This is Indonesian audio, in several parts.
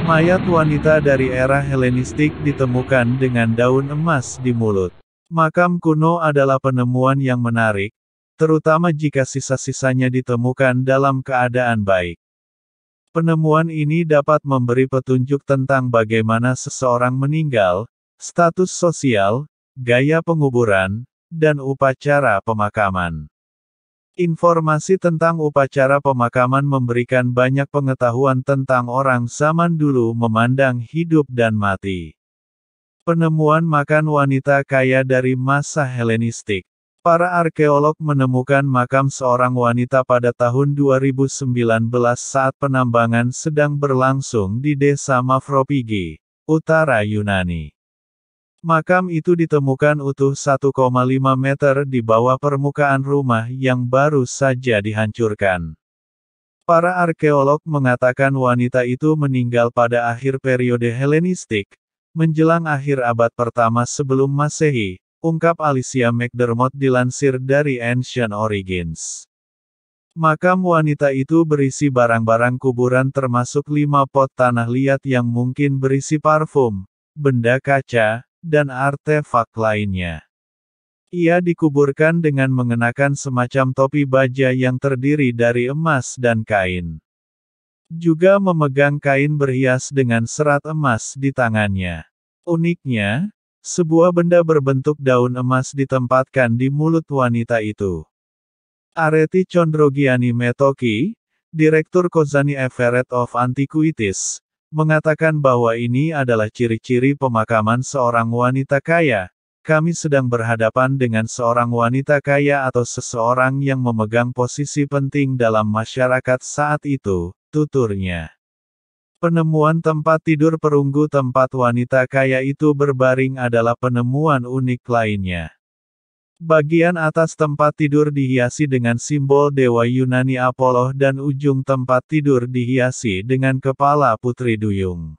Mayat wanita dari era Helenistik ditemukan dengan daun emas di mulut. Makam kuno adalah penemuan yang menarik, terutama jika sisa-sisanya ditemukan dalam keadaan baik. Penemuan ini dapat memberi petunjuk tentang bagaimana seseorang meninggal, status sosial, gaya penguburan, dan upacara pemakaman. Informasi tentang upacara pemakaman memberikan banyak pengetahuan tentang orang zaman dulu memandang hidup dan mati. Penemuan makam wanita kaya dari masa Helenistik. Para arkeolog menemukan makam seorang wanita pada tahun 2019 saat penambangan sedang berlangsung di desa Mavropigi, utara Yunani. Makam itu ditemukan utuh 1,5 meter di bawah permukaan rumah yang baru saja dihancurkan. Para arkeolog mengatakan wanita itu meninggal pada akhir periode Helenistik, menjelang akhir abad pertama sebelum Masehi, ungkap Alicia McDermott dilansir dari Ancient Origins. Makam wanita itu berisi barang-barang kuburan termasuk 5 pot tanah liat yang mungkin berisi parfum, benda kaca, dan artefak lainnya. Ia dikuburkan dengan mengenakan semacam topi baja yang terdiri dari emas dan kain. Juga memegang kain berhias dengan serat emas di tangannya. Uniknya, sebuah benda berbentuk daun emas ditempatkan di mulut wanita itu. Areti Condrogiani Metoki, Direktur Kozani Everett of Antiquities, mengatakan bahwa ini adalah ciri-ciri pemakaman seorang wanita kaya. Kami sedang berhadapan dengan seorang wanita kaya atau seseorang yang memegang posisi penting dalam masyarakat saat itu, tuturnya. Penemuan tempat tidur perunggu tempat wanita kaya itu berbaring adalah penemuan unik lainnya. Bagian atas tempat tidur dihiasi dengan simbol dewa Yunani Apollo dan ujung tempat tidur dihiasi dengan kepala putri duyung.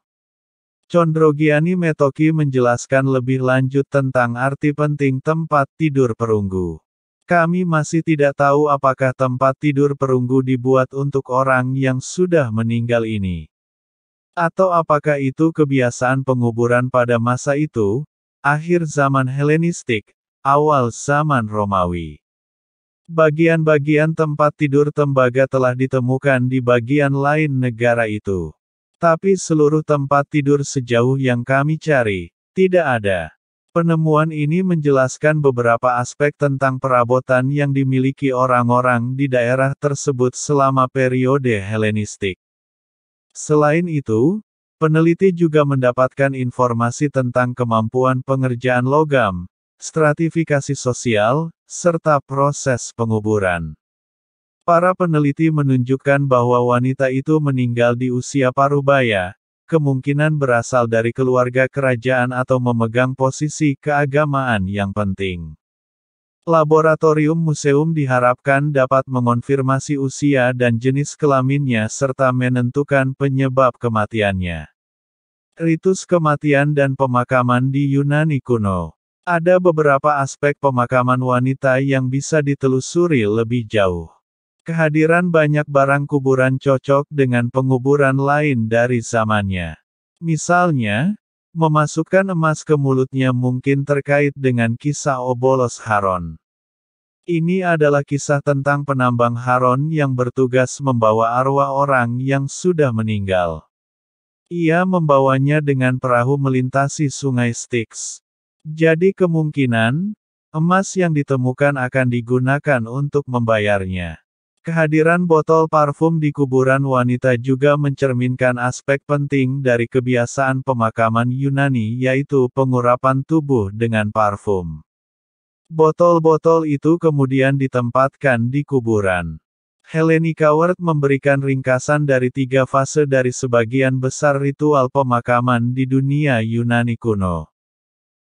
Condrogiani Metoki menjelaskan lebih lanjut tentang arti penting tempat tidur perunggu. Kami masih tidak tahu apakah tempat tidur perunggu dibuat untuk orang yang sudah meninggal ini. Atau apakah itu kebiasaan penguburan pada masa itu, akhir zaman Helenistik, awal zaman Romawi. Bagian-bagian tempat tidur tembaga telah ditemukan di bagian lain negara itu. Tapi seluruh tempat tidur sejauh yang kami cari, tidak ada. Penemuan ini menjelaskan beberapa aspek tentang perabotan yang dimiliki orang-orang di daerah tersebut selama periode Helenistik. Selain itu, peneliti juga mendapatkan informasi tentang kemampuan pengerjaan logam, stratifikasi sosial, serta proses penguburan. Para peneliti menunjukkan bahwa wanita itu meninggal di usia parubaya, kemungkinan berasal dari keluarga kerajaan atau memegang posisi keagamaan yang penting. Laboratorium museum diharapkan dapat mengonfirmasi usia dan jenis kelaminnya serta menentukan penyebab kematiannya. Ritus kematian dan pemakaman di Yunani kuno. Ada beberapa aspek pemakaman wanita yang bisa ditelusuri lebih jauh. Kehadiran banyak barang kuburan cocok dengan penguburan lain dari zamannya. Misalnya, memasukkan emas ke mulutnya mungkin terkait dengan kisah Obolos Haron. Ini adalah kisah tentang penambang Haron yang bertugas membawa arwah orang yang sudah meninggal. Ia membawanya dengan perahu melintasi sungai Styx. Jadi kemungkinan, emas yang ditemukan akan digunakan untuk membayarnya. Kehadiran botol parfum di kuburan wanita juga mencerminkan aspek penting dari kebiasaan pemakaman Yunani yaitu pengurapan tubuh dengan parfum. Botol-botol itu kemudian ditempatkan di kuburan. Helene Coward memberikan ringkasan dari 3 fase dari sebagian besar ritual pemakaman di dunia Yunani kuno.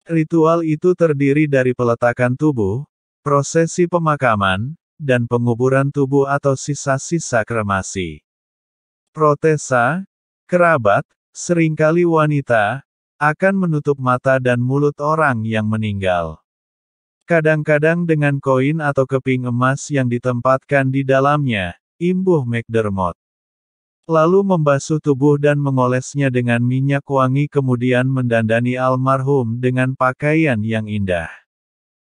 Ritual itu terdiri dari peletakan tubuh, prosesi pemakaman, dan penguburan tubuh atau sisa-sisa kremasi. Protesa, kerabat, seringkali wanita, akan menutup mata dan mulut orang yang meninggal. Kadang-kadang dengan koin atau keping emas yang ditempatkan di dalamnya, imbuh McDermott. Lalu membasuh tubuh dan mengolesnya dengan minyak wangi kemudian mendandani almarhum dengan pakaian yang indah.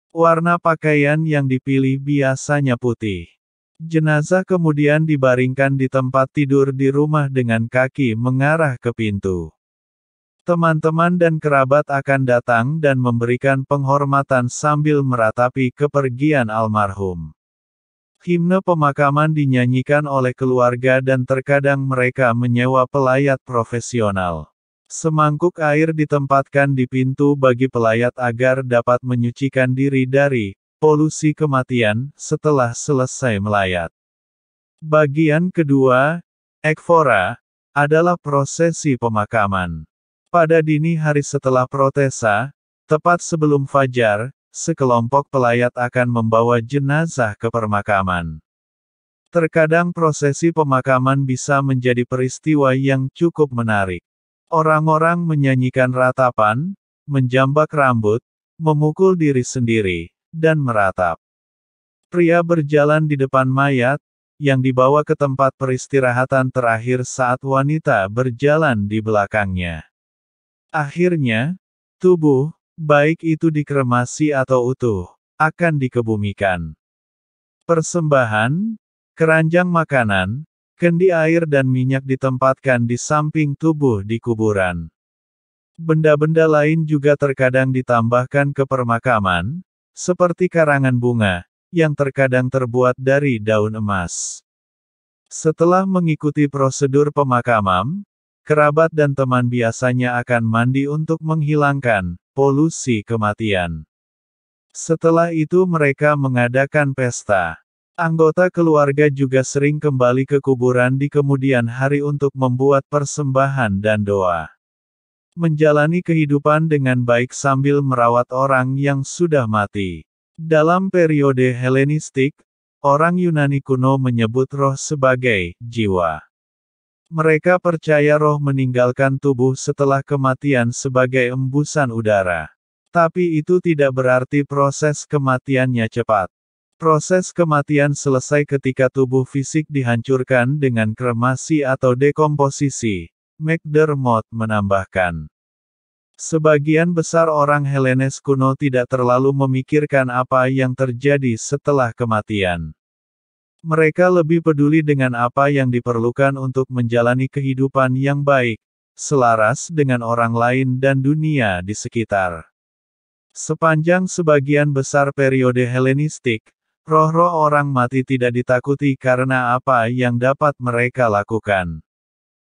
Warna pakaian yang dipilih biasanya putih. Jenazah kemudian dibaringkan di tempat tidur di rumah dengan kaki mengarah ke pintu. Teman-teman dan kerabat akan datang dan memberikan penghormatan sambil meratapi kepergian almarhum. Himne pemakaman dinyanyikan oleh keluarga dan terkadang mereka menyewa pelayat profesional. Semangkuk air ditempatkan di pintu bagi pelayat agar dapat menyucikan diri dari polusi kematian setelah selesai melayat. Bagian kedua, ekfora, adalah prosesi pemakaman. Pada dini hari setelah protesa, tepat sebelum fajar, sekelompok pelayat akan membawa jenazah ke permakaman. Terkadang prosesi pemakaman bisa menjadi peristiwa yang cukup menarik. Orang-orang menyanyikan ratapan, menjambak rambut, memukul diri sendiri, dan meratap. Pria berjalan di depan mayat, yang dibawa ke tempat peristirahatan terakhir saat wanita berjalan di belakangnya. Akhirnya, tubuh, baik itu dikremasi atau utuh, akan dikebumikan. Persembahan, keranjang makanan, kendi air dan minyak ditempatkan di samping tubuh di kuburan. Benda-benda lain juga terkadang ditambahkan ke permakaman, seperti karangan bunga, yang terkadang terbuat dari daun emas. Setelah mengikuti prosedur pemakaman, kerabat dan teman biasanya akan mandi untuk menghilangkan polusi kematian. Setelah itu mereka mengadakan pesta. Anggota keluarga juga sering kembali ke kuburan di kemudian hari untuk membuat persembahan dan doa. Menjalani kehidupan dengan baik sambil merawat orang yang sudah mati. Dalam periode Helenistik, orang Yunani kuno menyebut roh sebagai jiwa. Mereka percaya roh meninggalkan tubuh setelah kematian sebagai embusan udara. Tapi itu tidak berarti proses kematiannya cepat. Proses kematian selesai ketika tubuh fisik dihancurkan dengan kremasi atau dekomposisi. McDermott menambahkan. Sebagian besar orang Hellenes kuno tidak terlalu memikirkan apa yang terjadi setelah kematian. Mereka lebih peduli dengan apa yang diperlukan untuk menjalani kehidupan yang baik, selaras dengan orang lain dan dunia di sekitar. Sepanjang sebagian besar periode Helenistik, roh-roh orang mati tidak ditakuti karena apa yang dapat mereka lakukan.